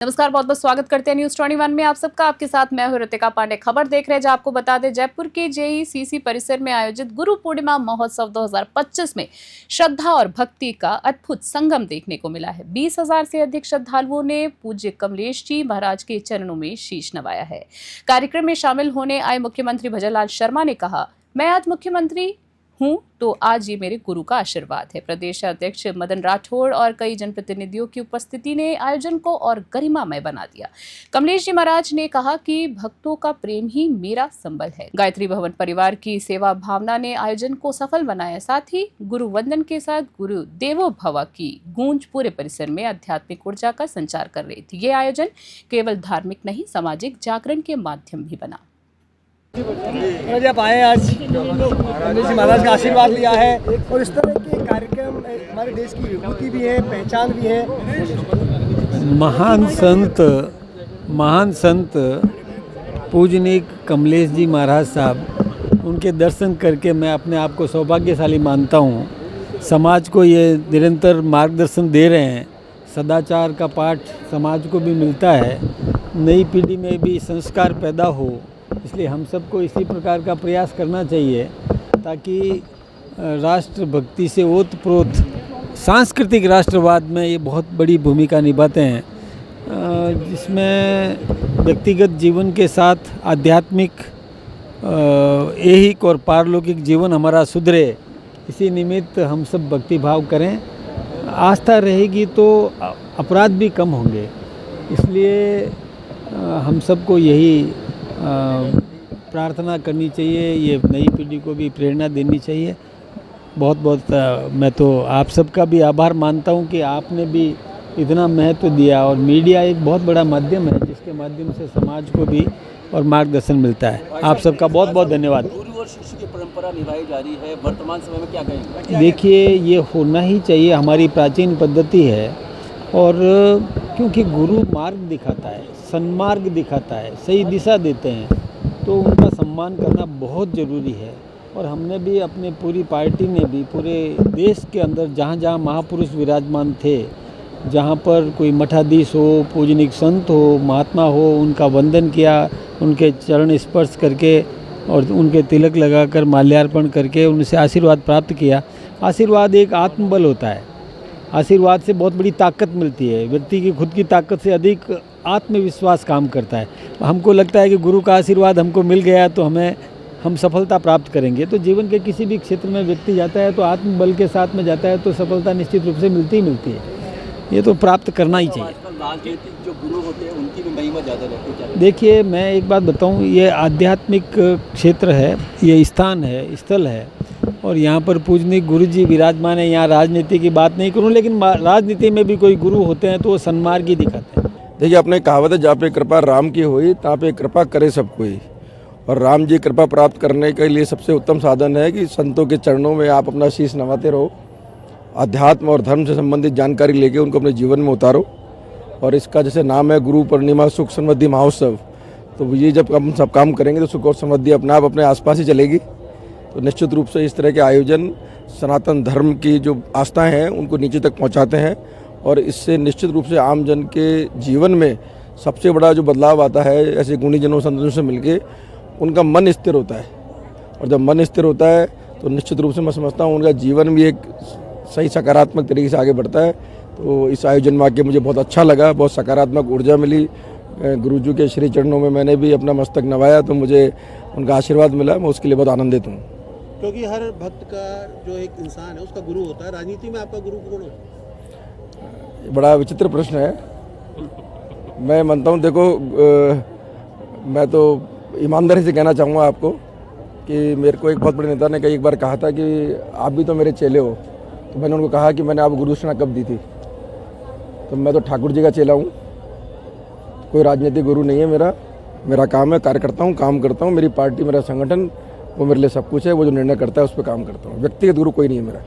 नमस्कार, बहुत बहुत स्वागत करते हैं न्यूज 21 में आप सबका। आपके साथ मैं हूं ऋतिका पांडे। खबर देख रहे हैं जहां आपको बता दें, जयपुर के जेईसीसी परिसर में आयोजित गुरु पूर्णिमा महोत्सव 2025 में श्रद्धा और भक्ति का अद्भुत संगम देखने को मिला है। 20,000 से अधिक श्रद्धालुओं ने पूज्य कमलेश जी महाराज के चरणों में शीश नवाया है। कार्यक्रम में शामिल होने आए मुख्यमंत्री भजनलाल शर्मा ने कहा, मैं आज मुख्यमंत्री हूं तो आज ये मेरे गुरु का आशीर्वाद है। प्रदेश अध्यक्ष मदन राठौड़ और कई जनप्रतिनिधियों की उपस्थिति ने आयोजन को और गरिमामय बना दिया। कमलेश जी महाराज ने कहा कि भक्तों का प्रेम ही मेरा संबल है। गायत्री भवन परिवार की सेवा भावना ने आयोजन को सफल बनाया। साथ ही गुरु वंदन के साथ गुरु देवो भव की गूंज पूरे परिसर में आध्यात्मिक ऊर्जा का संचार कर रही थी। ये आयोजन केवल धार्मिक नहीं, सामाजिक जागरण के माध्यम भी बना। जब आए आज कमलेश जी महाराज का आशीर्वाद लिया है और इस तरह के कार्यक्रम हमारे देश की विभूति भी है, पहचान भी है। महान संत पूजनीय कमलेश जी महाराज साहब, उनके दर्शन करके मैं अपने आप को सौभाग्यशाली मानता हूँ। समाज को ये निरंतर मार्गदर्शन दे रहे हैं। सदाचार का पाठ समाज को भी मिलता है, नई पीढ़ी में भी संस्कार पैदा हो, इसलिए हम सबको इसी प्रकार का प्रयास करना चाहिए ताकि राष्ट्रभक्ति से ओतप्रोत सांस्कृतिक राष्ट्रवाद में ये बहुत बड़ी भूमिका निभाते हैं, जिसमें व्यक्तिगत जीवन के साथ आध्यात्मिक ऐहिक और पारलौकिक जीवन हमारा सुधरे। इसी निमित्त हम सब भक्ति भाव करें। आस्था रहेगी तो अपराध भी कम होंगे। इसलिए हम सबको यही प्रार्थना करनी चाहिए, ये नई पीढ़ी को भी प्रेरणा देनी चाहिए। बहुत बहुत मैं तो आप सबका भी आभार मानता हूँ कि आपने भी इतना महत्व दिया, और मीडिया एक बहुत बड़ा माध्यम है जिसके माध्यम से समाज को भी और मार्गदर्शन मिलता है। आप सबका बहुत बहुत धन्यवाद। गुरु और शिष्य की परंपरा निभाई जा रही है, वर्तमान समय में क्या कहेंगे? देखिए, ये होना ही चाहिए, हमारी प्राचीन पद्धति है। और क्योंकि गुरु मार्ग दिखाता है, सन्मार्ग दिखाता है, सही दिशा देते हैं, तो उनका सम्मान करना बहुत ज़रूरी है। और हमने भी अपने पूरी पार्टी ने भी पूरे देश के अंदर जहाँ जहाँ महापुरुष विराजमान थे, जहाँ पर कोई मठाधीश हो, पूजनिक संत हो, महात्मा हो, उनका वंदन किया, उनके चरण स्पर्श करके और उनके तिलक लगाकर माल्यार्पण करके उनसे आशीर्वाद प्राप्त किया। आशीर्वाद एक आत्मबल होता है। आशीर्वाद से बहुत बड़ी ताकत मिलती है। व्यक्ति की खुद की ताकत से अधिक आत्मविश्वास काम करता है। हमको लगता है कि गुरु का आशीर्वाद हमको मिल गया तो हम सफलता प्राप्त करेंगे। तो जीवन के किसी भी क्षेत्र में व्यक्ति जाता है तो आत्मबल के साथ में जाता है तो सफलता निश्चित रूप से मिलती ही मिलती है। ये तो प्राप्त करना ही चाहिए। राजनीतिक जो गुरु होते हैं उनकी भी महिमा ज़्यादा रहती है। देखिए, मैं एक बात बताऊँ, ये आध्यात्मिक क्षेत्र है, ये स्थान है, स्थल है, और यहाँ पर पूजनीय गुरु जी विराजमान है। यहाँ राजनीति की बात नहीं करूँ, लेकिन राजनीति में भी कोई गुरु होते हैं तो वो सन्मार्ग ही दिखाते हैं। देखिए, अपने कहावत है, जहाँ पे कृपा राम की हुई तहाँ पे कृपा करे सब कोई। और राम जी कृपा प्राप्त करने के लिए सबसे उत्तम साधन है कि संतों के चरणों में आप अपना शीश नवाते रहो, अध्यात्म और धर्म से संबंधित जानकारी लेके उनको अपने जीवन में उतारो। और इसका जैसे नाम है गुरु पूर्णिमा सुख समृद्धि महोत्सव, तो ये जब हम सब काम करेंगे तो सुख और समृद्धि अपने आप अपने आसपास ही चलेगी। तो निश्चित रूप से इस तरह के आयोजन सनातन धर्म की जो आस्थाएं हैं उनको नीचे तक पहुंचाते हैं, और इससे निश्चित रूप से आम जन के जीवन में सबसे बड़ा जो बदलाव आता है, ऐसे गुणीजनों संतों से मिलके उनका मन स्थिर होता है। और जब मन स्थिर होता है तो निश्चित रूप से मैं समझता हूँ उनका जीवन भी एक सही सकारात्मक तरीके से आगे बढ़ता है। तो इस आयोजन में आके मुझे बहुत अच्छा लगा, बहुत सकारात्मक ऊर्जा मिली। गुरुजी के श्री चरणों में मैंने भी अपना मस्तक नवाया तो मुझे उनका आशीर्वाद मिला, मैं उसके लिए बहुत आनंदित हूँ। क्योंकि हर भक्त का जो एक इंसान है उसका गुरु होता है। राजनीति में आपका गुरु कौन है? बड़ा विचित्र प्रश्न है। मैं मानता हूँ, देखो, मैं तो ईमानदारी से कहना चाहूँगा आपको कि मेरे को एक बहुत बड़े नेता ने एक बार कहा था कि आप भी तो मेरे चेले हो। तो मैंने उनको कहा कि मैंने आपको गुरु दक्षिणा कब दी थी? तो मैं तो ठाकुर जी का चेला हूँ, कोई राजनीतिक गुरु नहीं है मेरा काम है, कार्यकर्ता हूँ, काम करता हूँ। मेरी पार्टी, मेरा संगठन, वो मेरे लिए सब कुछ है। वो जो निर्णय करता है उस पर काम करता हूँ। व्यक्तिगत गुरु कोई नहीं है मेरा।